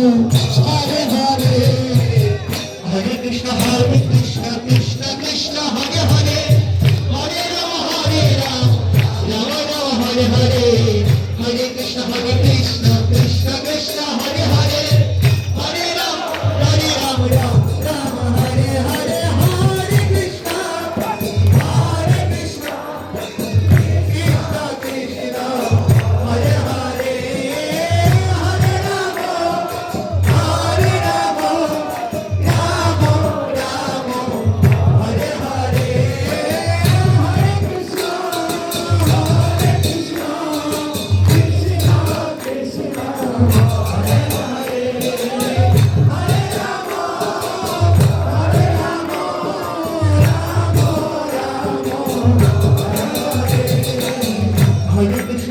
Hare Hare, Hare Krishna Krishna Krishna Hare Hare, Hare Rama Rama Rama Hare Hare, Hare Krishna Krishna Krishna Hare Hare, Hare Rama Rama Rama Hare Hare, Hare Krishna Krishna Krishna Hare Hare, Hare Rama Rama Rama Hare Hare, Hare Krishna Krishna Krishna Hare Hare, Hare Rama Rama Hare Krishna